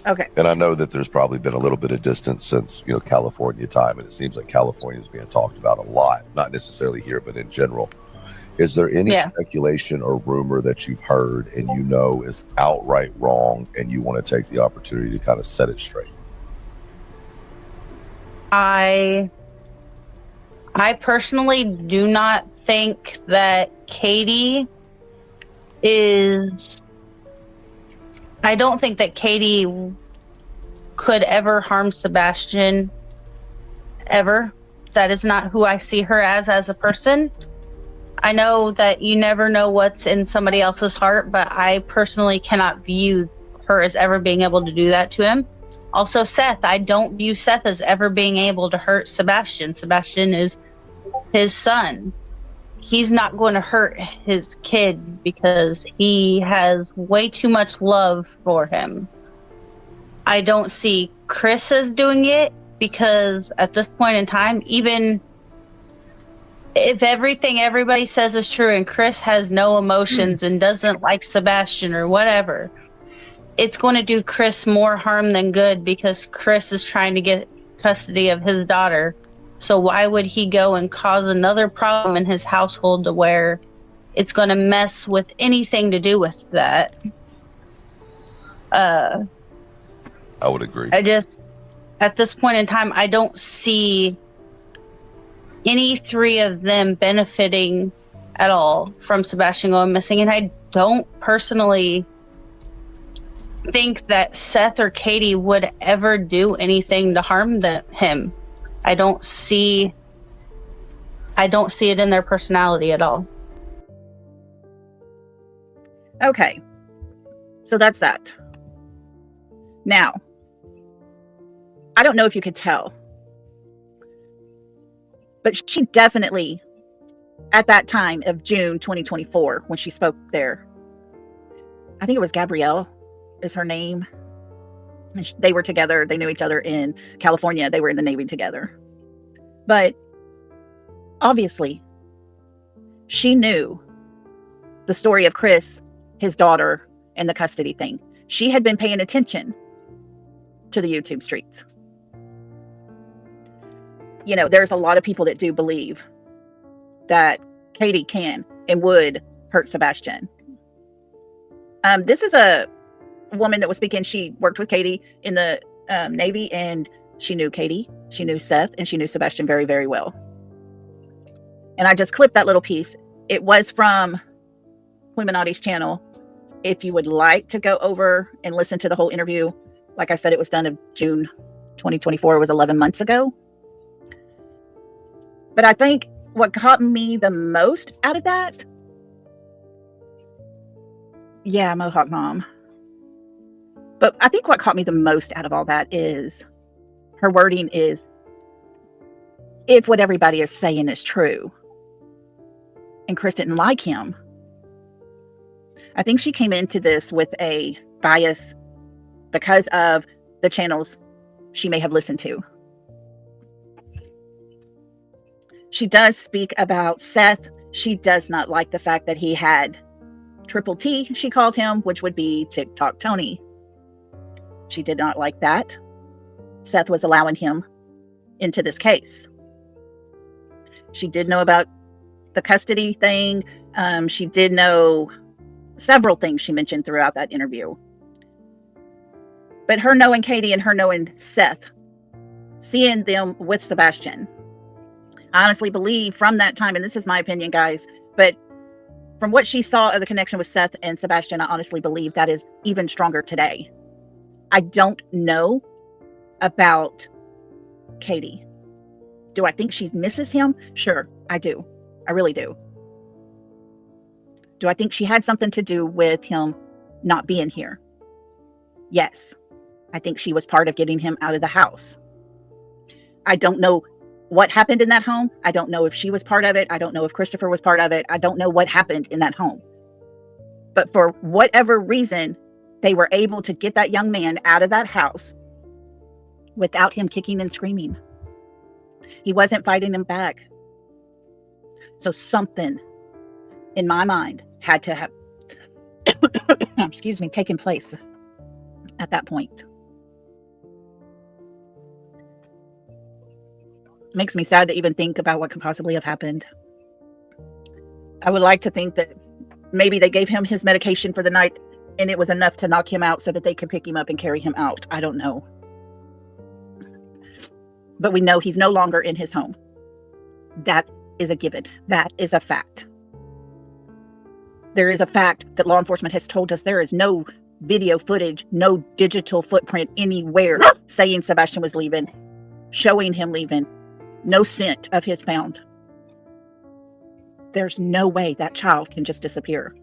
Okay. And I know that there's probably been a little bit of distance since, California time, and it seems like California is being talked about a lot, not necessarily here, but in general. Is there any Yeah. speculation or rumor that you've heard and is outright wrong, and you want to take the opportunity to kind of set it straight? I personally do not think that Katie is. I don't think that Katie could ever harm Sebastian, ever. That is not who I see her as a person. I know that you never know what's in somebody else's heart, but I personally cannot view her as ever being able to do that to him. Also, Seth, I don't view Seth as ever being able to hurt Sebastian. Sebastian is his son. He's not going to hurt his kid because he has way too much love for him. I don't see Chris as doing it because at this point in time, even if everything everybody says is true and Chris has no emotions and doesn't like Sebastian or whatever, it's going to do Chris more harm than good because Chris is trying to get custody of his daughter. So why would he go and cause another problem in his household to where it's going to mess with anything to do with that? I would agree. I just, at this point in time, I don't see any three of them benefiting at all from Sebastian going missing. And I don't personally think that Seth or Katie would ever do anything to harm him. I don't see it in their personality at all. Okay. So that's that. Now, I don't know if you could tell, but she definitely, at that time of June 2024, when she spoke there, I think it was Gabrielle is her name. And they were together. They knew each other in California. They were in the Navy together. But obviously, she knew the story of Chris, his daughter, and the custody thing. She had been paying attention to the YouTube streets. There's a lot of people that do believe that Katie can and would hurt Sebastian. This is a woman that was speaking. She worked with Katie in the Navy, and she knew Katie, she knew Seth, and she knew Sebastian very, very well. And I just clipped that little piece. It was from Illuminati's channel. If you would like to go over and listen to the whole interview, like I said, it was done in June 2024. It was 11 months ago. But I think what caught me the most out of that, yeah, Mohawk Mom. But I think what caught me the most out of all that is her wording is, if what everybody is saying is true, and Chris didn't like him. I think she came into this with a bias because of the channels she may have listened to. She does speak about Seth. She does not like the fact that he had triple T, she called him, which would be TikTok Tony. She did not like that. Seth was allowing him into this case. She did know about the custody thing. She did know several things she mentioned throughout that interview. But her knowing Katie and her knowing Seth, seeing them with Sebastian, I honestly believe from that time, and this is my opinion, guys, but from what she saw of the connection with Seth and Sebastian, I honestly believe that is even stronger today. I don't know about Katie. Do I think she misses him? Sure, I do. I really do. Do I think she had something to do with him not being here? Yes. I think she was part of getting him out of the house. I don't know what happened in that home. I don't know if she was part of it. I don't know if Christopher was part of it. I don't know what happened in that home. But for whatever reason, they were able to get that young man out of that house without him kicking and screaming. He wasn't fighting him back. So something in my mind had to have, excuse me, taken place at that point. Makes me sad to even think about what could possibly have happened. I would like to think that maybe they gave him his medication for the night and it was enough to knock him out so that they could pick him up and carry him out. I don't know. But we know he's no longer in his home. That is a given. That is a fact. There is a fact that law enforcement has told us there is no video footage, no digital footprint anywhere saying Sebastian was leaving, showing him leaving, no scent of his found. There's no way that child can just disappear.